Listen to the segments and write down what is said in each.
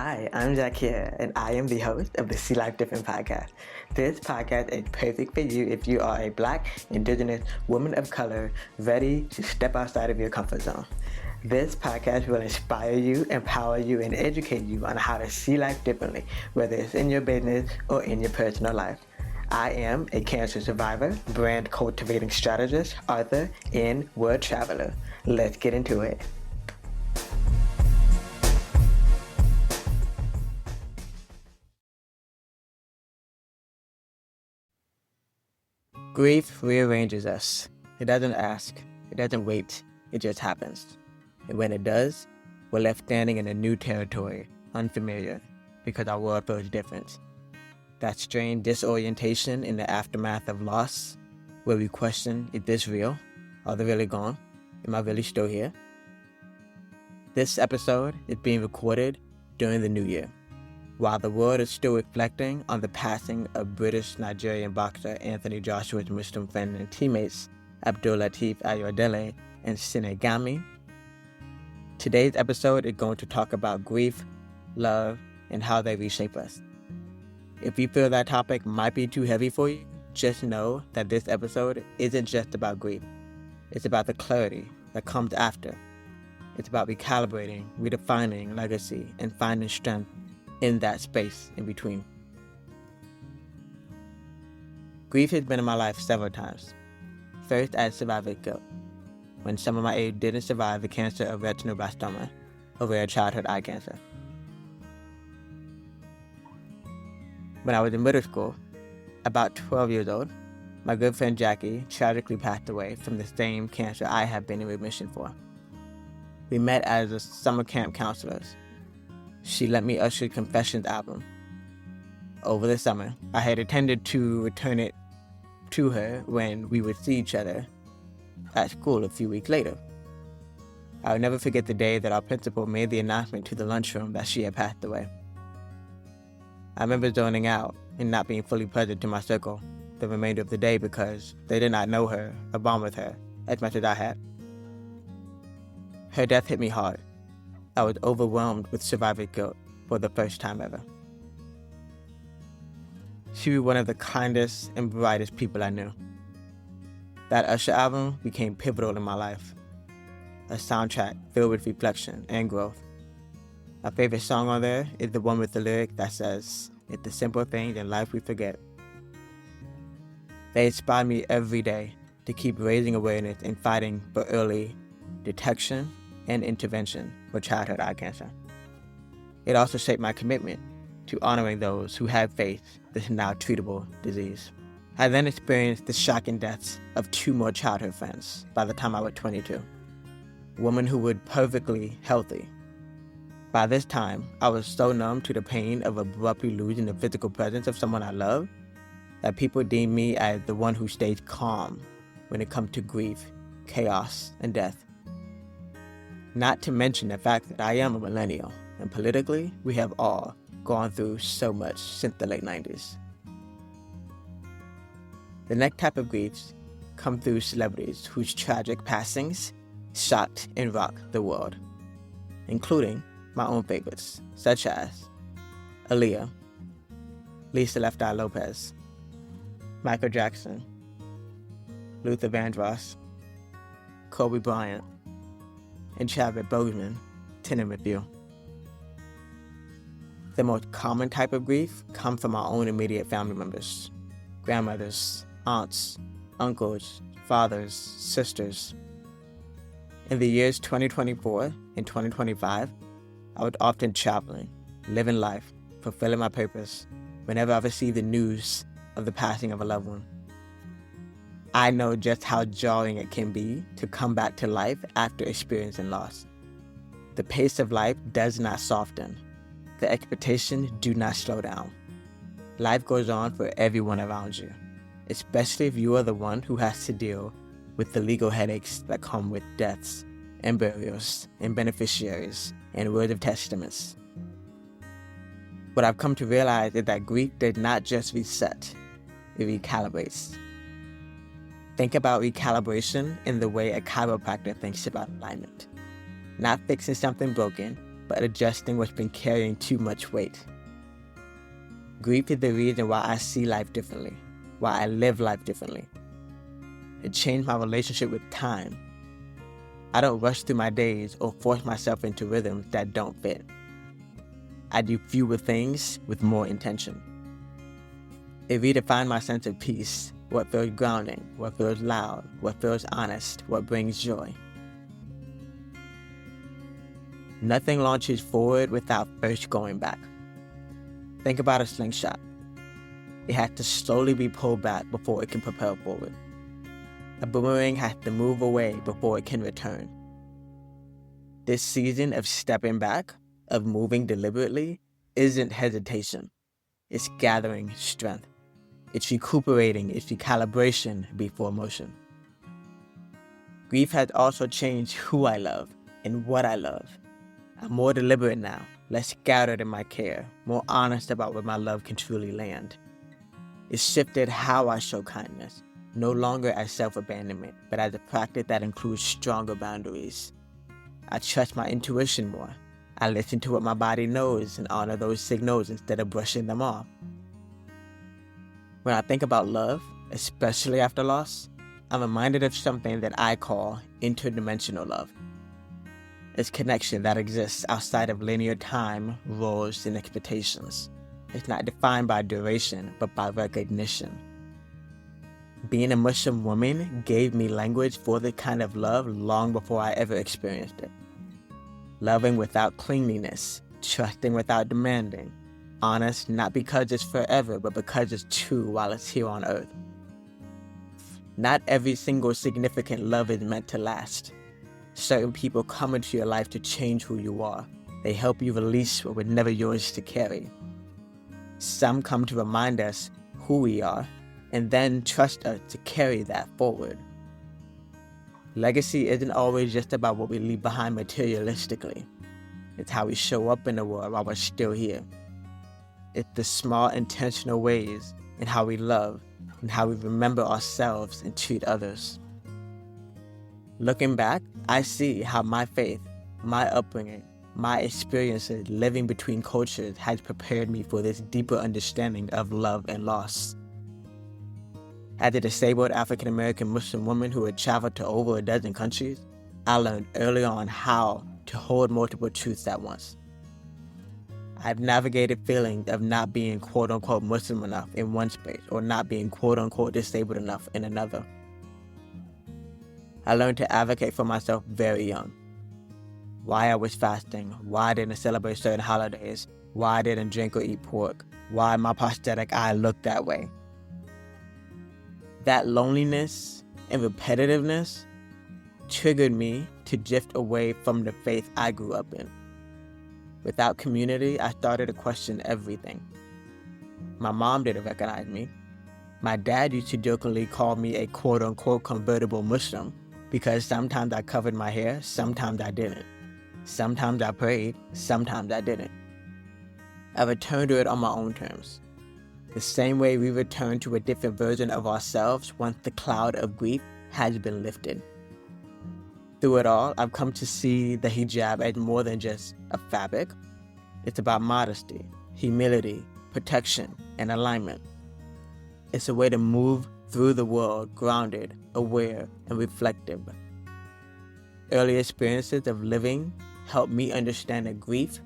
Hi, I'm Zaakirah, and I am the host of the See Life Different podcast. This podcast is perfect for you if you are a Black, Indigenous, woman of color, ready to step outside of your comfort zone. This podcast will inspire you, empower you, and educate you on how to see life differently, whether it's in your business or in your personal life. I am a cancer survivor, brand cultivating strategist, author, and world traveler. Let's get into it. Grief rearranges us. It doesn't ask. It doesn't wait. It just happens. And when it does, we're left standing in a new territory, unfamiliar, because our world feels different. That strange disorientation in the aftermath of loss, where we question, is this real? Are they really gone? Am I really still here? This episode is being recorded during the new year, while the world is still reflecting on the passing of British-Nigerian boxer Anthony Joshua's Muslim friend and teammates Abdul, Latif, Ayodele, and Sina, Ghami. Today's episode is going to talk about grief, love, and how they reshape us. If you feel that topic might be too heavy for you, just know that this episode isn't just about grief. It's about the clarity that comes after. It's about recalibrating, redefining legacy, and finding strength in that space in between. Grief has been in my life several times. First, as survivor guilt, when some of my age didn't survive the cancer of retinoblastoma, a rare childhood eye cancer. When I was in middle school, about 12 years old, my good friend Jackie tragically passed away from the same cancer I had been in remission for. We met as a summer camp counselors. She let me usher Confessions album. Over the summer, I had intended to return it to her when we would see each other at school a few weeks later. I will never forget the day that our principal made the announcement to the lunchroom that she had passed away. I remember zoning out and not being fully present to my circle the remainder of the day because they did not know her or bond with her as much as I had. Her death hit me hard. I was overwhelmed with survivor guilt for the first time ever. She was one of the kindest and brightest people I knew. That Usher album became pivotal in my life, a soundtrack filled with reflection and growth. My favorite song on there is the one with the lyric that says, "It's the simple things in life we forget." They inspire me every day to keep raising awareness and fighting for early detection and intervention for childhood eye cancer. It also shaped my commitment to honoring those who have faced this now treatable disease. I then experienced the shocking deaths of two more childhood friends by the time I was 22. Women who were perfectly healthy. By this time, I was so numb to the pain of abruptly losing the physical presence of someone I loved that people deemed me as the one who stays calm when it comes to grief, chaos, and death. Not to mention the fact that I am a millennial, and politically, we have all gone through so much since the late 90s. The next type of griefs come through celebrities whose tragic passings shocked and rocked the world, including my own favorites, such as Aaliyah, Lisa Left Eye Lopez, Michael Jackson, Luther Vandross, Kobe Bryant, and Chadwick Boseman, to name a few. The most common type of grief comes from our own immediate family members, grandmothers, aunts, uncles, fathers, sisters. In the years 2024 and 2025, I was often traveling, living life, fulfilling my purpose whenever I received the news of the passing of a loved one. I know just how jarring it can be to come back to life after experiencing loss. The pace of life does not soften. The expectations do not slow down. Life goes on for everyone around you, especially if you are the one who has to deal with the legal headaches that come with deaths and burials and beneficiaries and words of testaments. What I've come to realize is that grief does not just reset, it recalibrates. Think about recalibration in the way a chiropractor thinks about alignment. Not fixing something broken, but adjusting what's been carrying too much weight. Grief is the reason why I see life differently, why I live life differently. It changed my relationship with time. I don't rush through my days or force myself into rhythms that don't fit. I do fewer things with more intention. It redefined my sense of peace, what feels grounding, what feels loud, what feels honest, what brings joy. Nothing launches forward without first going back. Think about a slingshot. It has to slowly be pulled back before it can propel forward. A boomerang has to move away before it can return. This season of stepping back, of moving deliberately, isn't hesitation. It's gathering strength. It's recuperating, it's recalibration before motion. Grief has also changed who I love and what I love. I'm more deliberate now, less scattered in my care, more honest about where my love can truly land. It's shifted how I show kindness, no longer as self-abandonment, but as a practice that includes stronger boundaries. I trust my intuition more. I listen to what my body knows and honor those signals instead of brushing them off. When I think about love, especially after loss, I'm reminded of something that I call interdimensional love. It's connection that exists outside of linear time, roles, and expectations. It's not defined by duration, but by recognition. Being a Muslim woman gave me language for the kind of love long before I ever experienced it. Loving without clinginess, trusting without demanding, honest not because it's forever, but because it's true while it's here on earth. Not every single significant love is meant to last. Certain people come into your life to change who you are. They help you release what was never yours to carry. Some come to remind us who we are, and then trust us to carry that forward. Legacy isn't always just about what we leave behind materialistically. It's how we show up in the world while we're still here. It's the small intentional ways in how we love and how we remember ourselves and treat others. Looking back, I see how my faith, my upbringing, my experiences living between cultures has prepared me for this deeper understanding of love and loss. As a disabled African American Muslim woman who had traveled to over a dozen countries, I learned early on how to hold multiple truths at once. I've navigated feelings of not being quote-unquote Muslim enough in one space or not being quote-unquote disabled enough in another. I learned to advocate for myself very young. Why I was fasting, why I didn't celebrate certain holidays, why I didn't drink or eat pork, why my prosthetic eye looked that way. That loneliness and repetitiveness triggered me to drift away from the faith I grew up in. Without community, I started to question everything. My mom didn't recognize me. My dad used to jokingly call me a quote-unquote convertible Muslim because sometimes I covered my hair, sometimes I didn't. Sometimes I prayed, sometimes I didn't. I returned to it on my own terms. The same way we return to a different version of ourselves once the cloud of grief has been lifted. Through it all, I've come to see the hijab as more than just a fabric. It's about modesty, humility, protection, and alignment. It's a way to move through the world grounded, aware, and reflective. Early experiences of living helped me understand that grief,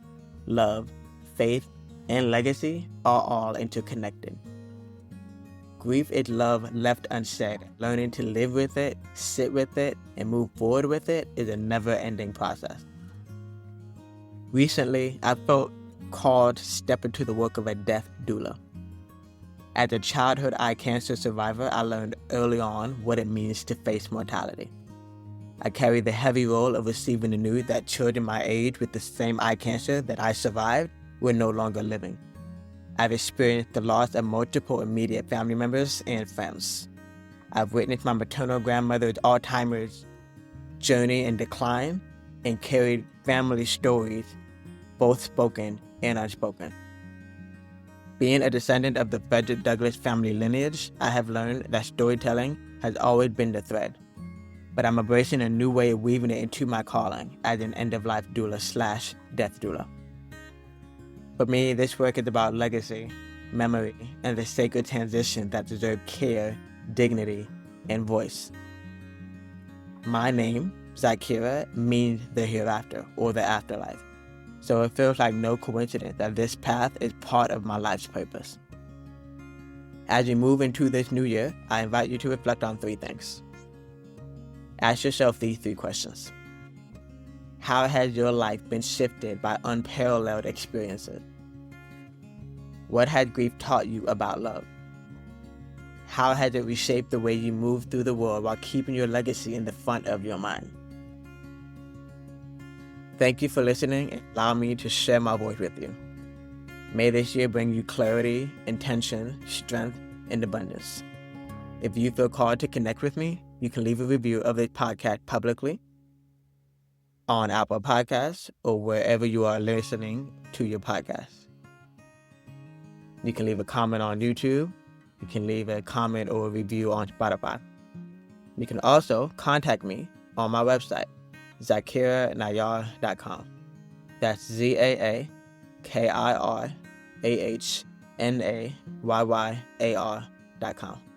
love, faith, and legacy are all interconnected. Grief is love left unsaid. Learning to live with it, sit with it, and move forward with it is a never-ending process. Recently, I felt called to step into the work of a death doula. As a childhood eye cancer survivor, I learned early on what it means to face mortality. I carry the heavy role of receiving the news that children my age with the same eye cancer that I survived were no longer living. I've experienced the loss of multiple immediate family members and friends. I've witnessed my maternal grandmother's Alzheimer's journey and decline and carried family stories, both spoken and unspoken. Being a descendant of the Frederick Douglass family lineage, I have learned that storytelling has always been the thread. but I'm embracing a new way of weaving it into my calling as an end-of-life doula / death doula. For me, this work is about legacy, memory, and the sacred transition that deserve care, dignity, and voice. My name, Zaakirah, means the hereafter, or the afterlife. So it feels like no coincidence that this path is part of my life's purpose. As you move into this new year, I invite you to reflect on 3 things. Ask yourself these 3 questions. How has your life been shifted by unparalleled experiences? What has grief taught you about love? How has it reshaped the way you move through the world while keeping your legacy in the front of your mind? Thank you for listening and allow me to share my voice with you. May this year bring you clarity, intention, strength, and abundance. If you feel called to connect with me, you can leave a review of this podcast publicly on Apple Podcasts or wherever you are listening to your podcast. You can leave a comment on YouTube. You can leave a comment or a review on Spotify. You can also contact me on my website, ZaakirahNayyar.com. That's ZaakirahNayyar.com.